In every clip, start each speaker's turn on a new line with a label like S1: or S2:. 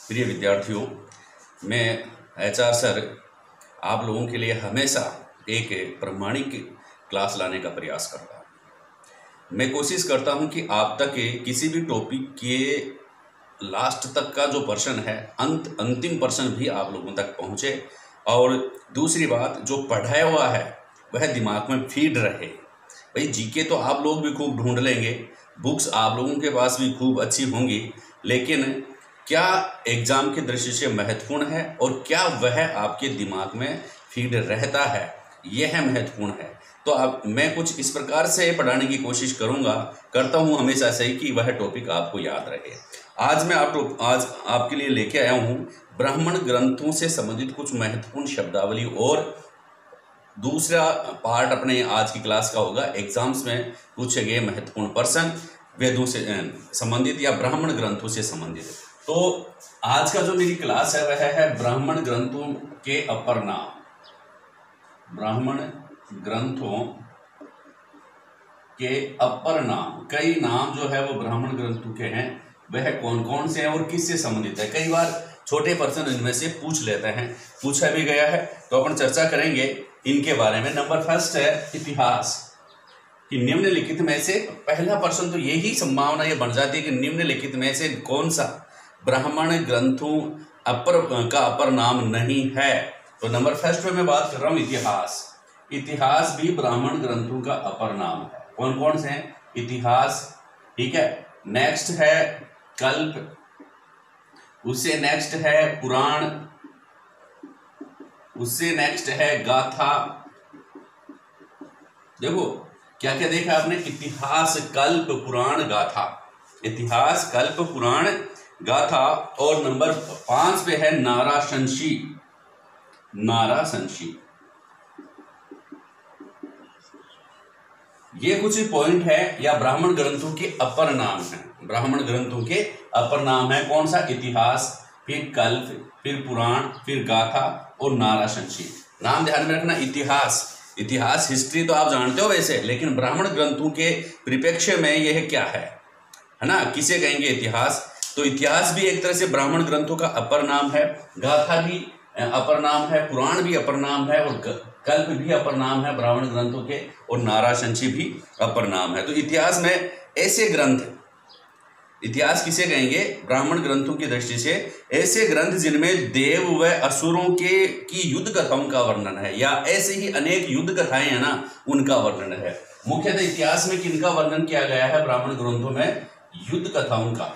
S1: प्रिय विद्यार्थियों, मैं एचआर सर आप लोगों के लिए हमेशा एक प्रामाणिक क्लास लाने का प्रयास करता हूँ। मैं कोशिश करता हूँ कि आप तक किसी भी टॉपिक के लास्ट तक का जो पर्सन है, अंतिम पर्सन भी आप लोगों तक पहुँचे। और दूसरी बात, जो पढ़ाया हुआ है वह दिमाग में फीड रहे। भाई जीके तो आप लोग भी खूब ढूंढ लेंगे, बुक्स आप लोगों के पास भी खूब अच्छी होंगी, लेकिन क्या एग्जाम की दृष्टि से महत्वपूर्ण है और क्या वह आपके दिमाग में फीड रहता है, यह महत्वपूर्ण है। तो अब मैं कुछ इस प्रकार से पढ़ाने की कोशिश करता हूँ हमेशा से ही कि वह टॉपिक आपको याद रहे। आज आपके लिए लेके आया हूँ ब्राह्मण ग्रंथों से संबंधित कुछ महत्वपूर्ण शब्दावली, और दूसरा पार्ट अपने आज की क्लास का होगा एग्जाम्स में पूछे गए महत्वपूर्ण प्रश्न वेदों से संबंधित या ब्राह्मण ग्रंथों से संबंधित। तो आज का जो मेरी क्लास है वह है ब्राह्मण ग्रंथों के अपर नाम। ब्राह्मण ग्रंथों के अपर नाम, कई नाम जो है वो ब्राह्मण ग्रंथों के हैं, वह कौन कौन से हैं और किससे संबंधित है। कई बार छोटे पर्सन इनमें से पूछ लेते हैं, पूछा भी गया है, तो अपन चर्चा करेंगे इनके बारे में। नंबर फर्स्ट है इतिहास, कि निम्नलिखित में से पहला प्रश्न तो यही संभावना ये बन जाती है कि निम्नलिखित में से कौन सा ब्राह्मण ग्रंथों का अपर नाम नहीं है। तो नंबर फर्स्ट पे मैं बात कर रहा हूं इतिहास। इतिहास भी ब्राह्मण ग्रंथों का अपर नाम है। कौन कौन से हैं? इतिहास, ठीक है। नेक्स्ट है कल्प, उससे नेक्स्ट है पुराण, उससे नेक्स्ट है गाथा। देखो क्या क्या देखा आपने, इतिहास, कल्प, पुराण, गाथा। इतिहास, कल्प, पुराण, गाथा। और नंबर 5 पे है नाराशंसी। नाराशंसी, ये कुछ पॉइंट है या ब्राह्मण ग्रंथों के अपर नाम है। ब्राह्मण ग्रंथों के अपर नाम है कौन सा? इतिहास, फिर कल्प, फिर पुराण, फिर गाथा और नाराशंसी। नाम ध्यान में रखना। इतिहास हिस्ट्री तो आप जानते हो वैसे, लेकिन ब्राह्मण ग्रंथों के परिप्रेक्ष्य में यह क्या है ना, किसे कहेंगे इतिहास। तो इतिहास भी एक तरह से ब्राह्मण ग्रंथों का अपर नाम है, गाथा भी अपर नाम है, पुराण भी अपर नाम है, और कल्प भी अपर नाम है ब्राह्मण ग्रंथों के, और नाराशंसी भी अपर नाम है। तो इतिहास में ऐसे ग्रंथ, इतिहास किसे कहेंगे? ब्राह्मण ग्रंथों की दृष्टि से ऐसे ग्रंथ जिनमें देव व असुरों की युद्ध कथाओं का वर्णन है, या ऐसे ही अनेक युद्ध कथाएं हैं ना, उनका वर्णन है। मुख्यतः इतिहास में किनका वर्णन किया गया है? ब्राह्मण ग्रंथों में युद्ध कथाओं का।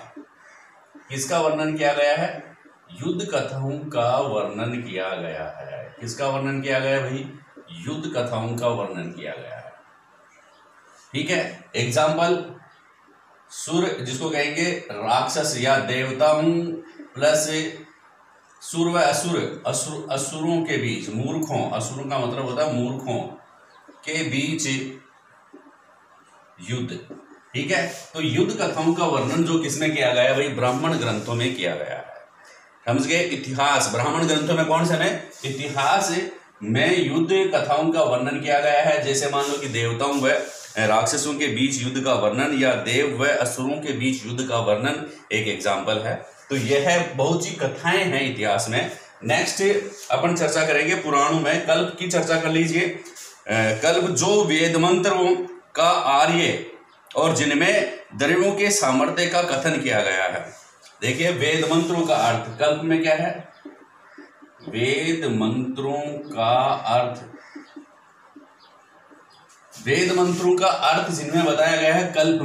S1: किसका वर्णन किया गया है? युद्ध कथाओं का वर्णन किया गया है। किसका वर्णन किया गया है भाई? युद्ध कथाओं का वर्णन किया गया है, ठीक है। एग्जाम्पल, सुर जिसको कहेंगे राक्षस या देवताओं प्लस सुर व असुरों के बीच, मूर्खों, असुरों का मतलब होता है मूर्खों के बीच युद्ध, ठीक है। तो युद्ध कथाओं का वर्णन जो किसमें किया गया है भाई? ब्राह्मण ग्रंथों में किया गया है, समझ गए। इतिहास, ब्राह्मण ग्रंथों में कौन सा में? इतिहास में युद्ध कथाओं का वर्णन किया गया है। जैसे मान लो कि देवताओं व राक्षसों के बीच युद्ध का वर्णन, या देव व असुरों के बीच युद्ध का वर्णन एक एग्जाम्पल है। तो यह बहुत सी कथाएं हैं इतिहास में। नेक्स्ट अपन चर्चा करेंगे पुराणों में। कल्प की चर्चा कर लीजिए। कल्प जो वेद मंत्रों का आर्य और जिनमें द्रव्यों के सामर्थ्य का कथन किया गया है। देखिए वेद मंत्रों का अर्थ, कल्प में क्या है? वेद मंत्रों का अर्थ, वेद मंत्रों का अर्थ जिनमें बताया गया है कल्प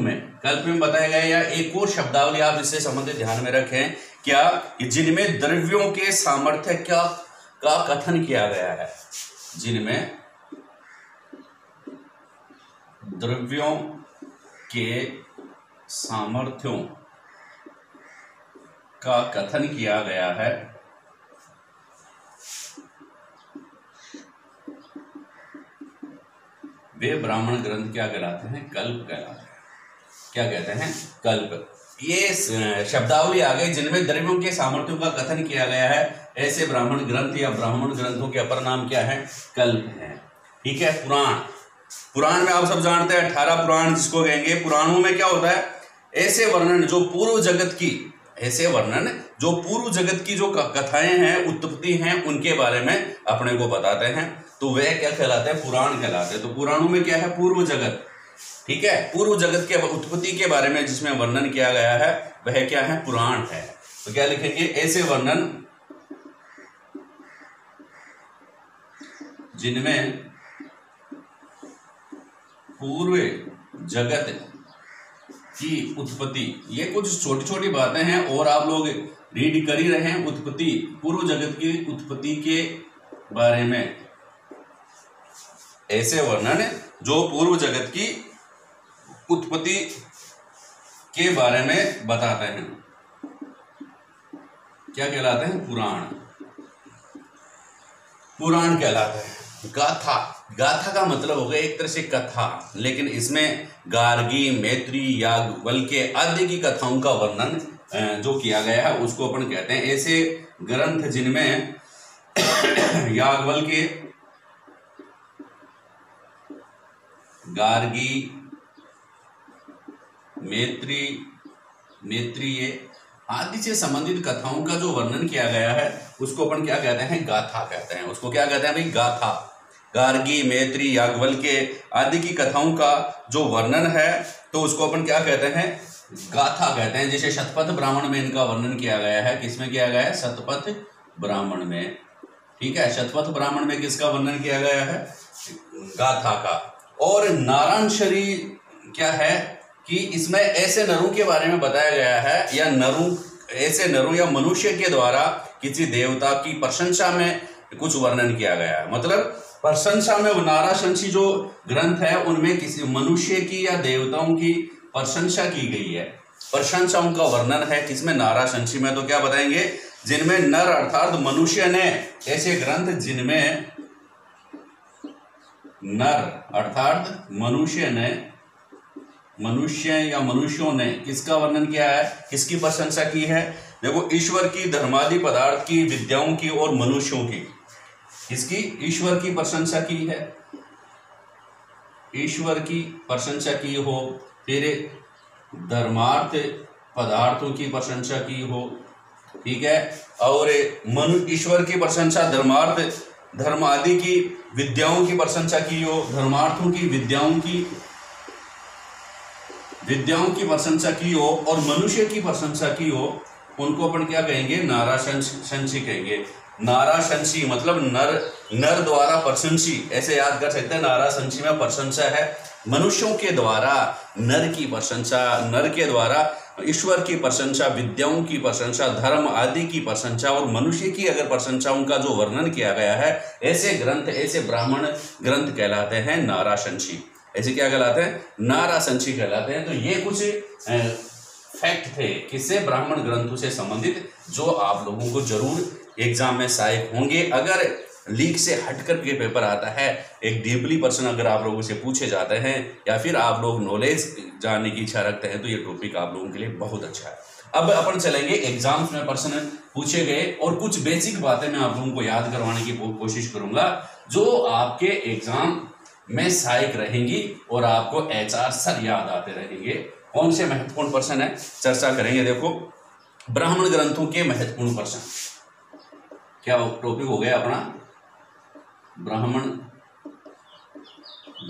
S1: में बताया गया है। या एक और शब्दावली आप इससे संबंधित ध्यान में रखें, क्या? जिनमें द्रव्यों के सामर्थ्य का कथन किया गया है। जिनमें द्रव्यों के सामर्थ्यों का कथन किया गया है, वे ब्राह्मण ग्रंथ क्या कहलाते हैं? कल्प कहलाते हैं। क्या कहते हैं? कल्प। ये शब्दावली आ गई, जिनमें द्रव्यों के सामर्थ्यों का कथन किया गया है, ऐसे ब्राह्मण ग्रंथ या ब्राह्मण ग्रंथों के अपर नाम क्या है? कल्प है, ठीक है। पुराण में आप सब जानते हैं 18 पुराण जिसको कहेंगे। पुराणों में क्या होता है? ऐसे वर्णन जो पूर्व जगत की ऐसे वर्णन जो पूर्व जगत की जो कथाएं हैं, उत्पत्ति हैं, उनके बारे में अपने को बताते हैं। तो वह क्या कहलाते हैं? पुराण कहलाते हैं। तो पुराणों में क्या है? पूर्व जगत, ठीक है, पूर्व जगत के उत्पत्ति के बारे में जिसमें वर्णन किया गया है वह क्या है? पुराण है। तो क्या लिखेंगे? ऐसे वर्णन जिनमें पूर्व जगत की उत्पत्ति, ये कुछ छोटी छोटी बातें हैं और आप लोग रीड कर ही रहे हैं। उत्पत्ति, पूर्व जगत की उत्पत्ति के बारे में ऐसे वर्णन जो पूर्व जगत की उत्पत्ति के बारे में बताते हैं क्या कहलाते हैं? पुराण, पुराण कहलाते हैं। गाथा, गाथा का मतलब हो गया एक तरह से कथा, लेकिन इसमें गार्गी, मैत्री, याज्ञवल्क्य आदि की कथाओं का वर्णन जो किया गया है उसको अपन कहते हैं ऐसे ग्रंथ जिनमें याज्ञवल्क्य, गार्गी, मैत्रेय आदि से संबंधित कथाओं का जो वर्णन किया गया है उसको अपन क्या कहते हैं? गाथा कहते हैं। उसको क्या कहते हैं भाई? गाथा। गार्गी, मैत्री, याज्ञवल्क्य आदि की कथाओं का जो वर्णन है तो उसको अपन क्या कहते हैं? गाथा कहते हैं। जैसे शतपथ ब्राह्मण में इनका वर्णन किया गया है। किसमें किया गया है? शतपथ ब्राह्मण में, ठीक है। शतपथ ब्राह्मण में किसका वर्णन किया गया है? गाथा का। और नारायण शरीर क्या है कि इसमें ऐसे नरों के बारे में बताया गया है, या ऐसे नरों या मनुष्य के द्वारा किसी देवता की प्रशंसा में कुछ वर्णन किया गया है। मतलब प्रशंसा में नाराशंसी जो ग्रंथ है उनमें किसी मनुष्य की या देवताओं की प्रशंसा की गई है। प्रशंसाओं का वर्णन है किसमें? नाराशंसी में। तो क्या बताएंगे? जिनमें नर अर्थात मनुष्य ने, ऐसे ग्रंथ जिनमें नर अर्थात मनुष्य ने, मनुष्य या मनुष्यों ने किसका वर्णन किया है? किसकी प्रशंसा की है? देखो, ईश्वर की, धर्मादि पदार्थ की, विद्याओं की और मनुष्यों की। किसकी? ईश्वर की प्रशंसा की है, ईश्वर की प्रशंसा की हो, फिर धर्मार्थ पदार्थों की प्रशंसा की हो, ठीक है। और ईश्वर की प्रशंसा, धर्मार्थ, धर्म आदि की विद्याओं की प्रशंसा की हो, धर्मार्थों की, विद्याओं की प्रशंसा की हो और मनुष्य की प्रशंसा की हो, उनको अपन क्या कहेंगे? नाराशंसी कहेंगे। नाराशंसी मतलब नर द्वारा प्रशंसी, ऐसे याद कर सकते हैं। नाराशंसी में प्रशंसा है मनुष्यों के द्वारा, नर की प्रशंसा, नर के द्वारा ईश्वर की प्रशंसा, विद्याओं की प्रशंसा, धर्म आदि की प्रशंसा और मनुष्य की अगर प्रशंसाओं का जो वर्णन किया गया है, ऐसे ग्रंथ, ऐसे ब्राह्मण ग्रंथ कहलाते हैं नाराशंसी। ऐसे क्या कहलाते हैं? नाराशंसी कहलाते हैं। तो ये कुछ फैक्ट थे किससे? ब्राह्मण ग्रंथों से संबंधित, जो आप लोगों को जरूर एग्जाम में सहायक होंगे। अगर लीक से हटकर के पेपर आता है, एक डीपली पर्सन अगर आप लोगों से पूछे जाते हैं, या फिर आप लोग नॉलेज जानने की इच्छा रखते हैं, तो ये टॉपिक आप लोगों के लिए बहुत अच्छा है। अब अपन चलेंगे एग्जाम्स में प्रश्न पूछे गए और कुछ बेसिक बातें मैं आप लोगों को याद करवाने की कोशिश करूंगा, जो आपके एग्जाम में सहायक रहेंगी और आपको HR सर याद आते रहेंगे। कौन से महत्वपूर्ण प्रश्न है, चर्चा करेंगे। देखो, ब्राह्मण ग्रंथों के महत्वपूर्ण प्रश्न, क्या टॉपिक हो गया अपना? ब्राह्मण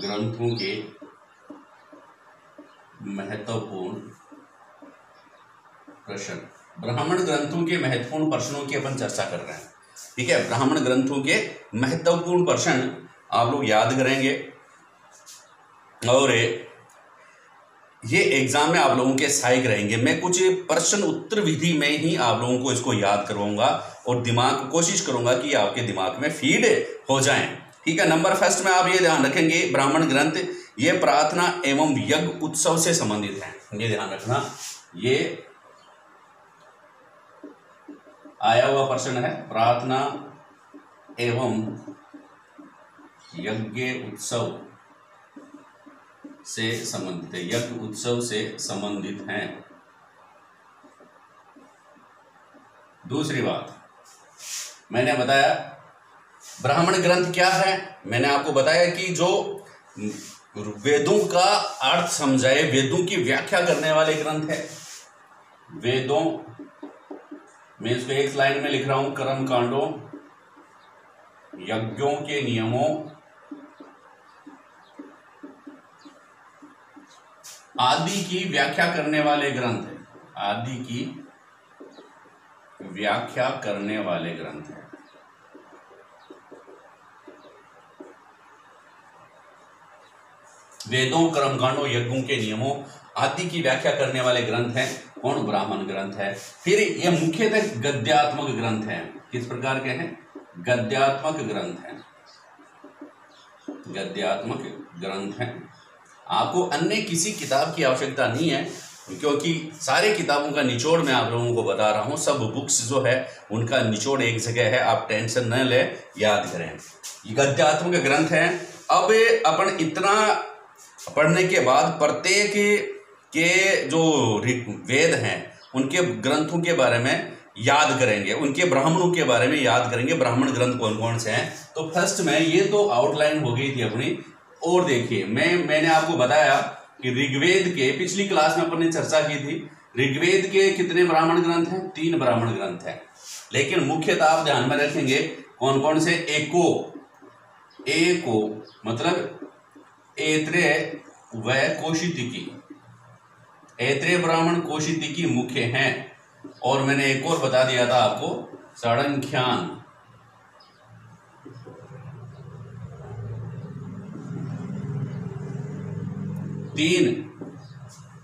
S1: ग्रंथों के महत्वपूर्ण प्रश्न। ब्राह्मण ग्रंथों के महत्वपूर्ण प्रश्नों की अपन चर्चा कर रहे हैं, ठीक है। ब्राह्मण ग्रंथों के महत्वपूर्ण प्रश्न आप लोग याद करेंगे और ये एग्जाम में आप लोगों के सहायक रहेंगे। मैं कुछ प्रश्न उत्तर विधि में ही आप लोगों को इसको याद करवाऊंगा और कोशिश करूंगा कि आपके दिमाग में फीड हो जाएं, ठीक है। नंबर फर्स्ट में आप ये ध्यान रखेंगे, ब्राह्मण ग्रंथ ये प्रार्थना एवं यज्ञ उत्सव से संबंधित है। ये ध्यान रखना, ये आया हुआ प्रश्न है, प्रार्थना एवं यज्ञ उत्सव से संबंधित है, यज्ञ उत्सव से संबंधित हैं। दूसरी बात मैंने बताया, ब्राह्मण ग्रंथ क्या है? मैंने आपको बताया कि जो वेदों का अर्थ समझाए, वेदों की व्याख्या करने वाले ग्रंथ है। वेदों मैं इसको एक लाइन में लिख रहा हूं, कर्म कांडों यज्ञों के नियमों आदि की व्याख्या करने वाले ग्रंथ है, आदि की व्याख्या करने वाले ग्रंथ है। वेदों, कर्मकांडों, यज्ञों के नियमों आदि की व्याख्या करने वाले ग्रंथ हैं कौन? ब्राह्मण ग्रंथ है। फिर ये मुख्यतः गद्यात्मक ग्रंथ हैं। किस प्रकार के हैं? गद्यात्मक ग्रंथ हैं, गद्यात्मक ग्रंथ हैं। आपको अन्य किसी किताब की आवश्यकता नहीं है, क्योंकि सारे किताबों का निचोड़ मैं आप लोगों को बता रहा हूँ। सब बुक्स जो है उनका निचोड़ एक जगह है, आप टेंशन न ले, याद करें। ये गद्यात्मक ग्रंथ हैं। अब अपन इतना पढ़ने के बाद प्रत्येक के जो वेद हैं उनके ग्रंथों के बारे में याद करेंगे, उनके ब्राह्मणों के बारे में याद करेंगे, ब्राह्मण ग्रंथ कौन कौन से हैं। तो फर्स्ट में ये तो आउटलाइन हो गई थी अपनी। और देखिए, मैंने आपको बताया कि ऋग्वेद के, पिछली क्लास में अपन ने चर्चा की थी, ऋग्वेद के कितने ब्राह्मण ग्रंथ हैं? 3 ब्राह्मण ग्रंथ हैं। लेकिन मुख्यतः आप ध्यान में रखेंगे कौन कौन से? एको मतलब ऐत्रेय व कौशितिकी। ऐत्रेय ब्राह्मण, कौशितिकी मुख्य हैं। और मैंने एक और बता दिया था आपको, सारंख्यान। तीन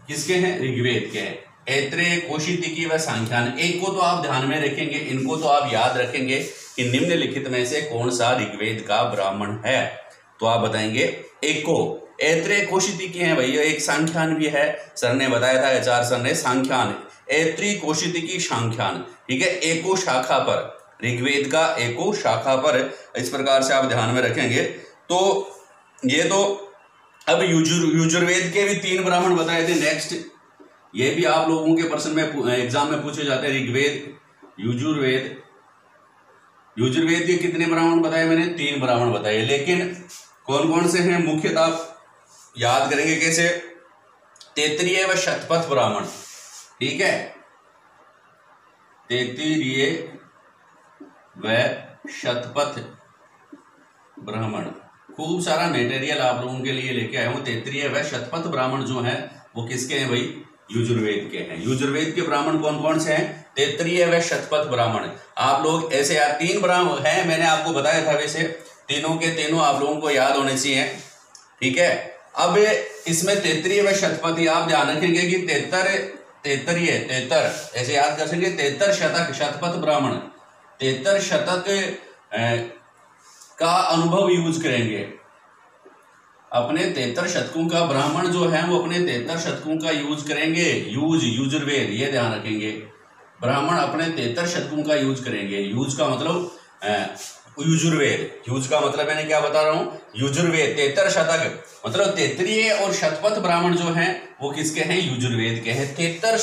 S1: किसके हैं? ऋग्वेद के हैं, ऐत्रेय, कौशितिकी व सांख्यान। एक को तो आप ध्यान में रखेंगे, इनको तो आप याद रखेंगे कि निम्नलिखित में से कौन सा ऋग्वेद का ब्राह्मण है। तो आप बताएंगे एको, ऐत्रेय, कौशितिकी है भैया, एक सांख्यान भी है, सर ने बताया था, आचार्य सर ने। सांख्यान, ऐत्री, कौशितिकी, सांख्यान, ठीक है। एको शाखा पर, ऋग्वेद का एको शाखा पर, इस प्रकार से आप ध्यान में रखेंगे। तो ये तो अब युजुर्वेद के भी 3 ब्राह्मण बताए थे। नेक्स्ट ये भी आप लोगों के प्रश्न में, एग्जाम में पूछे जाते हैं। ऋग्वेद, युजुर्वेद, युजुर्वेद के कितने ब्राह्मण बताए? मैंने 3 ब्राह्मण बताए। लेकिन कौन कौन से हैं मुख्यतः याद करेंगे कैसे? तैत्तिरीय व शतपथ ब्राह्मण, ठीक है, तैत्तिरीय व शतपथ ब्राह्मण। खूब सारा मटेरियल आप लोगों के लिए लेके आया हूं। तैत्तिरीय व शतपथ ब्राह्मण जो है वो किसके हैं भाई? युजुर्वेद के हैं। युजुर्वेद के ब्राह्मण कौन कौन से हैं? तैत्तिरीय व शतपथ ब्राह्मण। आप लोग ऐसे यार 3 ब्राह्मण हैं, मैंने आपको बताया था। वैसे तीनों के तीनों आप लोगों को याद होने चाहिए, ठीक है। अब इसमें तैत्तिरीय व शतपथ आप ध्यान रखेंगे कि तैत्तिरीय, ऐसे याद कर सकेंगे। 73 शतक शतपथ ब्राह्मण, 73 शतक का अनुभव यूज करेंगे। अपने 73 शतकों का ब्राह्मण जो है वो अपने 73 शतकों का यूज करेंगे। युजुर्वेद, ये ध्यान रखेंगे। ब्राह्मण अपने 73 शतकों का यूज करेंगे। यूज का मतलब युजुर्वेद, यूज का मतलब मैंने क्या बता रहा हूं? युजुर्वेद 73 शतक मतलब तैत्तिरीय और शतपथ ब्राह्मण जो हैं वो किसके हैं? युजुर्वेद के हैं। 73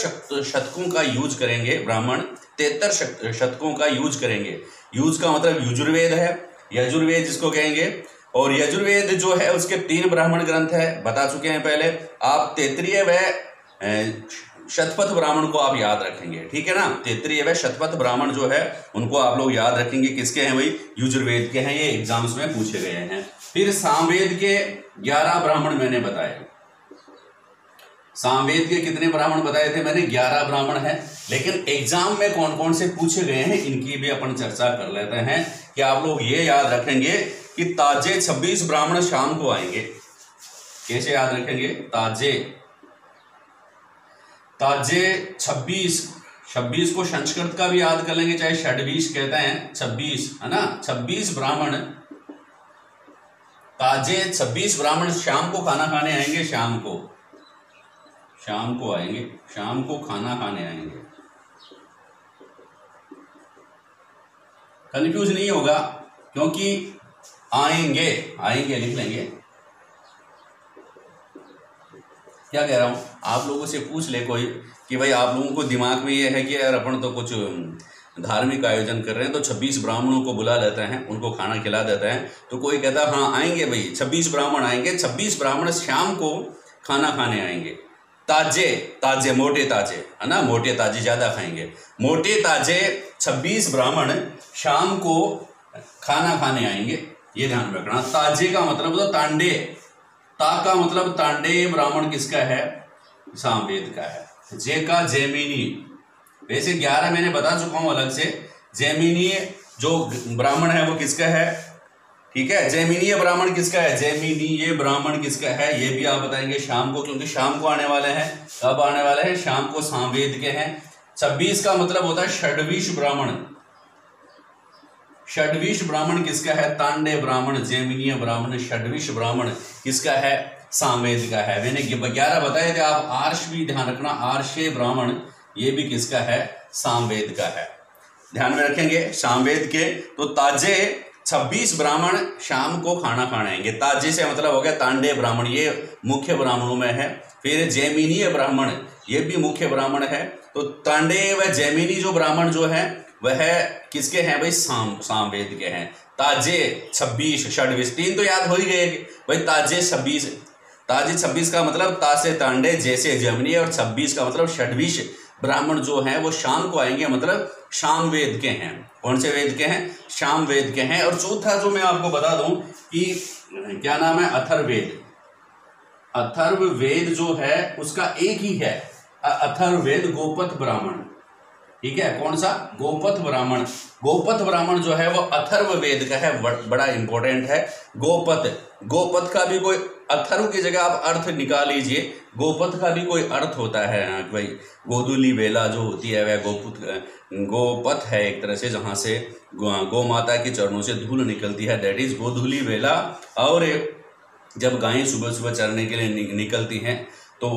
S1: शतकों का यूज करेंगे ब्राह्मण, 73 शतकों का यूज करेंगे। यूज का मतलब युजुर्वेद है, यजुर्वेद जिसको कहेंगे। और यजुर्वेद जो है उसके 3 ब्राह्मण ग्रंथ है, बता चुके हैं पहले। आप तैत्तिरीय व शतपथ ब्राह्मण को आप याद रखेंगे, ठीक है ना। तैत्तिरीय व शतपथ ब्राह्मण जो है उनको आप लोग याद रखेंगे। किसके हैं भाई? युजुर्वेद के हैं। ये एग्जाम्स में पूछे गए हैं। फिर सामवेद के 11 ब्राह्मण मैंने बताए। सामवेद के कितने ब्राह्मण बताए थे मैंने? 11 ब्राह्मण हैं। लेकिन एग्जाम में कौन कौन से पूछे गए हैं इनकी भी अपन चर्चा कर लेते हैं। कि आप लोग ये याद रखेंगे कि ताजे 26 ब्राह्मण शाम को आएंगे। कैसे याद रखेंगे? ताजे 26 को संस्कृत का भी याद कर लेंगे, चाहे षड्वीस कहते हैं, 26 है ना। 26 ब्राह्मण, ताजे 26 ब्राह्मण शाम को खाना खाने आएंगे। शाम को आएंगे, शाम को खाना खाने आएंगे। कंफ्यूज नहीं होगा, क्योंकि आएंगे लिख लेंगे। क्या कह रहा हूं? आप लोगों से पूछ ले कोई कि भाई आप लोगों को दिमाग में ये है कि यार अपन तो कुछ धार्मिक आयोजन कर रहे हैं तो 26 ब्राह्मणों को बुला लेते हैं, उनको खाना खिला देते हैं। तो कोई कहता है हाँ आएंगे भाई, 26 ब्राह्मण आएंगे, 26 ब्राह्मण शाम को खाना खाने आएंगे। ताजे, ताजे मोटे ताजे, है ना, मोटे ताजे ज्यादा खाएंगे। मोटे ताजे 26 ब्राह्मण शाम को खाना खाने आएंगे, ये ध्यान रखना। ताजे का मतलब तो तांडे, ता का मतलब तांडे ब्राह्मण किसका है, सामवेद का है। जे का जैमिनी, वैसे 11 मैंने बता चुका हूं अलग से। जैमिनीय जो ब्राह्मण है वो किसका है, ठीक है। जैमिनीय ब्राह्मण किसका है, जैमिनीय ब्राह्मण किसका है, ये भी आप बताएंगे शाम को, क्योंकि शाम को आने वाले हैं। कब आने वाले हैं, शाम को, सामवेद के हैं। 26 का मतलब होता है षड्विश ब्राह्मण। षड्विश ब्राह्मण किसका है, तांडे ब्राह्मण, जैमिनीय ब्राह्मण, षड्विश ब्राह्मण किसका है, सामवेद का है। मैंने 11 बताए थे, आप आर्ष भी ध्यान रखना, आर्षे ब्राह्मण ये भी किसका है, सामवेद का है, ध्यान में रखेंगे सामवेद के। तो ताजे 26 ब्राह्मण शाम को खाना खाने आएंगे। ताजे से मतलब हो गया तांडे ब्राह्मण, ये मुख्य ब्राह्मणों में है। फिर जैमिनीय ब्राह्मण, ये भी मुख्य ब्राह्मण है। तो तांडे व जैमिनी जो ब्राह्मण जो है वह किसके हैं भाई, सामवेद के हैं। ताजे 26, षड्विश, 3 तो याद हो ही गए भाई। ताजे 26, ताजे 26 का मतलब ता से तांडे, जैसे जैमिनी, और 26 का मतलब षड्विश ब्राह्मण जो हैं वो शाम को आएंगे, मतलब सामवेद के हैं। कौन से वेद के हैं, सामवेद के हैं। और चौथा जो मैं आपको बता दूं कि क्या नाम है, अथर्ववेद। अथर्ववेद जो है उसका एक ही है, अथर्ववेद गोपथ ब्राह्मण, ठीक है। कौन सा, गोपथ ब्राह्मण। गोपथ ब्राह्मण जो है वो अथर्ववेद का है, बड़ा इंपॉर्टेंट है। गोपथ, गोपथ का भी कोई, अथर्व की जगह आप अर्थ निकाल लीजिए, गोपथ का भी कोई अर्थ होता है भाई। गोधूली बेला जो होती है वह गोपथ है एक तरह से, जहां से गौ माता के चरणों से धूल निकलती है, दैट इज गोधूली बेला। और जब गायें सुबह सुबह चरने के लिए निकलती हैं तो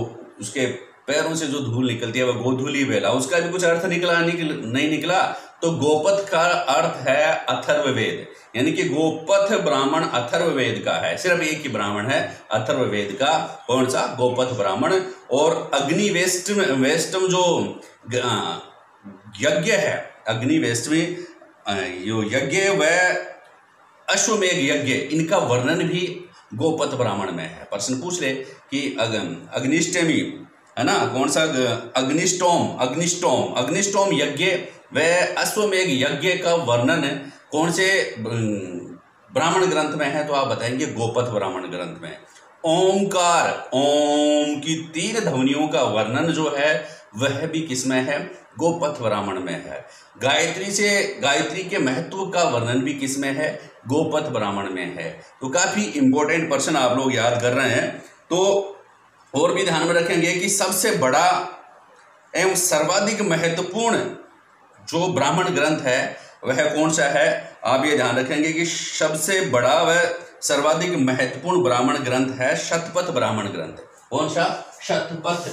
S1: उसके पैरों से जो धूल निकलती है वह गोधूली बेला, उसका भी कुछ अर्थ निकला नहीं निकला। तो गोपथ का अर्थ है अथर्ववेद, यानी कि गोपथ ब्राह्मण अथर्ववेद का है। सिर्फ एक ही ब्राह्मण है अथर्ववेद का, कौन सा, गोपथ ब्राह्मण। और अग्निवेष्टम जो यज्ञ है, अग्निवेष्टमी जो यज्ञ व अश्वमेघ यज्ञ, इनका वर्णन भी गोपथ ब्राह्मण में है। प्रश्न पूछ ले कि अग्निष्टमी, है ना, कौन सा, अग्निष्टोम यज्ञ व अश्वमेघ यज्ञ का वर्णन कौन से ब्राह्मण ग्रंथ में है, तो आप बताएंगे गोपथ ब्राह्मण ग्रंथ में। ओमकार, ओम की 3 ध्वनियों का वर्णन जो है वह भी किसमें है, गोपथ ब्राह्मण में है। गायत्री के महत्व का वर्णन भी किसमें है, गोपथ ब्राह्मण में है। तो काफी इंपॉर्टेंट प्रश्न आप लोग याद कर रहे हैं। तो और भी ध्यान में रखेंगे कि सबसे बड़ा एवं सर्वाधिक महत्वपूर्ण जो ब्राह्मण ग्रंथ है वह कौन सा है, आप ये ध्यान रखेंगे कि सबसे बड़ा व सर्वाधिक महत्वपूर्ण ब्राह्मण ग्रंथ है शतपथ ब्राह्मण ग्रंथ। कौन सा, शतपथ।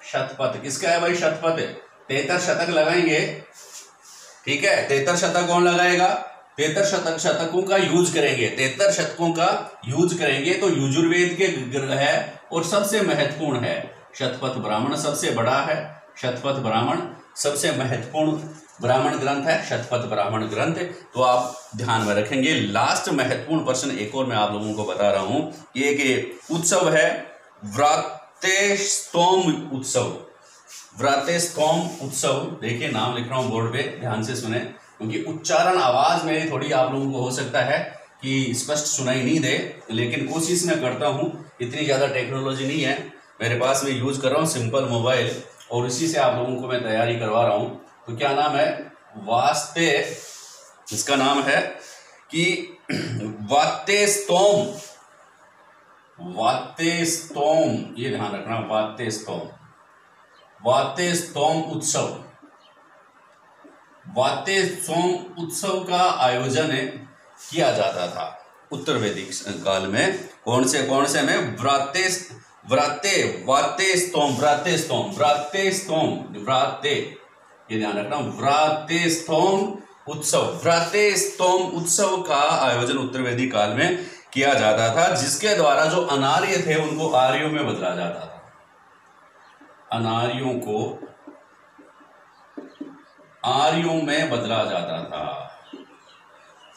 S1: शतपथ किसका है भाई, शतपथ। 73 शतक लगाएंगे, ठीक है। 73 शतक कौन लगाएगा, 73 शतकों का यूज करेंगे, 73 शतकों का यूज करेंगे। तो यजुर्वेद के है और सबसे महत्वपूर्ण है शतपथ ब्राह्मण, सबसे बड़ा है शतपथ ब्राह्मण, सबसे महत्वपूर्ण ब्राह्मण ग्रंथ है शतपथ ब्राह्मण ग्रंथ। तो आप ध्यान में रखेंगे। लास्ट महत्वपूर्ण प्रश्न एक और मैं आप लोगों को बता रहा हूं, ये कि उत्सव है व्रातेस्तोम उत्सव। व्रातेस्तोम उत्सव, देखिए नाम लिख रहा हूं बोर्ड पे, ध्यान से सुने, क्योंकि उच्चारण आवाज मेरी थोड़ी आप लोगों को हो सकता है कि स्पष्ट सुनाई नहीं दे, लेकिन कोशिश मैं करता हूं। इतनी ज़्यादा टेक्नोलॉजी नहीं है मेरे पास, मैं यूज़ कर रहा हूं सिंपल मोबाइल, और इसी से आप लोगों को मैं तैयारी करवा रहा हूं। तो क्या नाम है, वास्ते, इसका नाम है कि वातेस्तोम, वातेस्तोम, ये ध्यान रखना, वातेस्तोम, वातेस्तोम उत्सव। वातेस्तोम उत्सव का आयोजन किया जाता था उत्तर वैदिक काल में। कौन से में, व्राते, ये ध्यान रखना, व्रातेस्तोम उत्सव। व्रातेस्तोम उत्सव का आयोजन उत्तर वैदिक काल में किया जाता था, जिसके द्वारा जो अनार्य थे उनको आर्यों में बदला जाता था। अनार्यों को आर्यों में बदला जाता था।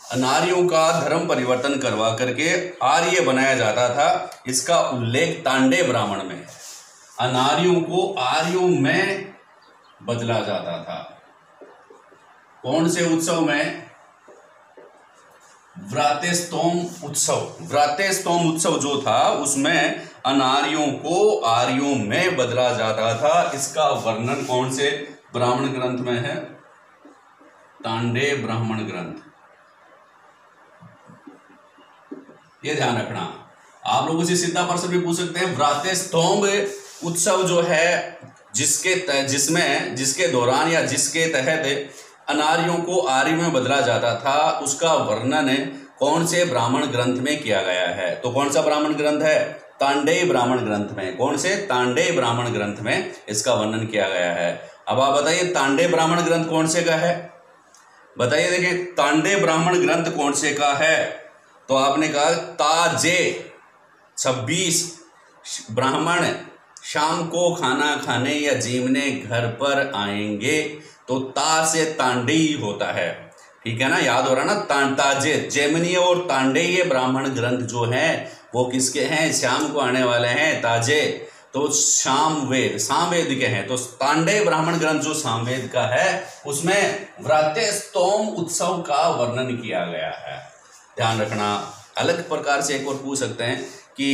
S1: अनार्यों का धर्म परिवर्तन करवा करके आर्य बनाया जाता था। इसका उल्लेख तांडे ब्राह्मण में है। अनार्यों को आर्यों में बदला जाता था। कौन से उत्सव में? व्रातेस्तोम उत्सव। व्रातेस्तोम उत्सव जो था उसमें अनार्यों को आर्यों में बदला जाता था। इसका वर्णन कौन से ब्राह्मण ग्रंथ में है? तांडेय ब्राह्मण ग्रंथ। ये ध्यान रखना, आप लोगों से सीधा प्रश्न भी पूछ सकते हैं। व्रातेस्तोम उत्सव जो है जिसके दौरान या जिसके तहत अनार्यों को आर्यों में बदला जाता था, उसका वर्णन कौन से ब्राह्मण ग्रंथ में किया गया है? तो कौन सा ब्राह्मण ग्रंथ है? तांडेय ब्राह्मण ग्रंथ में। कौन से? तांडेय ब्राह्मण ग्रंथ में इसका वर्णन किया गया है। अब आप बताइए तांडेय ब्राह्मण ग्रंथ कौन से का है? बताइए, देखिए तांडेय ब्राह्मण ग्रंथ कौन से का है? तो आपने कहा ताजे 26 ब्राह्मण शाम को खाना खाने या जीवने घर पर आएंगे, तो ता से तांडेय होता है, ठीक है ना, याद हो रहा ना। ताजे जैमिनीय और तांडेय ब्राह्मण ग्रंथ जो हैं वो किसके हैं? शाम को आने वाले हैं, ताजे तो सामवेद के हैं। तो तांडेय ब्राह्मण ग्रंथ जो सामवेद का है उसमें व्रातेस्तोम उत्सव का वर्णन किया गया है। ध्यान रखना। अलग प्रकार से एक और पूछ सकते हैं कि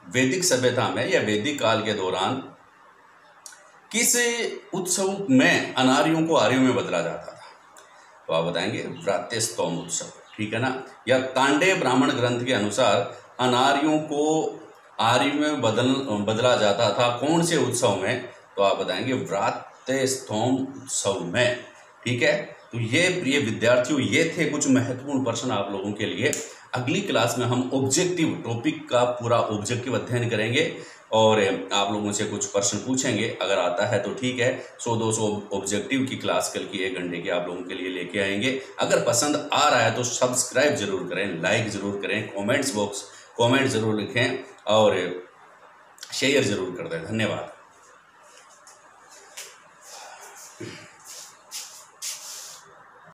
S1: वैदिक सभ्यता में या वैदिक काल के दौरान किस उत्सव में अनार्यों को आर्यों में बदला जाता था? तो आप बताएंगे व्रातेस्तोम उत्सव, ठीक है ना। या तांडेय ब्राह्मण ग्रंथ के अनुसार अनार्यों को आर्यों में बदला जाता था कौन से उत्सव में? तो आप बताएंगे व्रातेस्तोम उत्सव में, ठीक है। तो ये प्रिय विद्यार्थियों, ये थे कुछ महत्वपूर्ण प्रश्न आप लोगों के लिए। अगली क्लास में हम ऑब्जेक्टिव टॉपिक का पूरा ऑब्जेक्टिव अध्ययन करेंगे और आप लोगों से कुछ प्रश्न पूछेंगे। अगर आता है तो ठीक है, 100-200 ऑब्जेक्टिव की क्लास कल की 1 घंटे की आप लोगों के लिए लेके आएंगे। अगर पसंद आ रहा है तो सब्सक्राइब जरूर करें, लाइक जरूर करें, कमेंट जरूर लिखें और शेयर जरूर कर दें। धन्यवाद।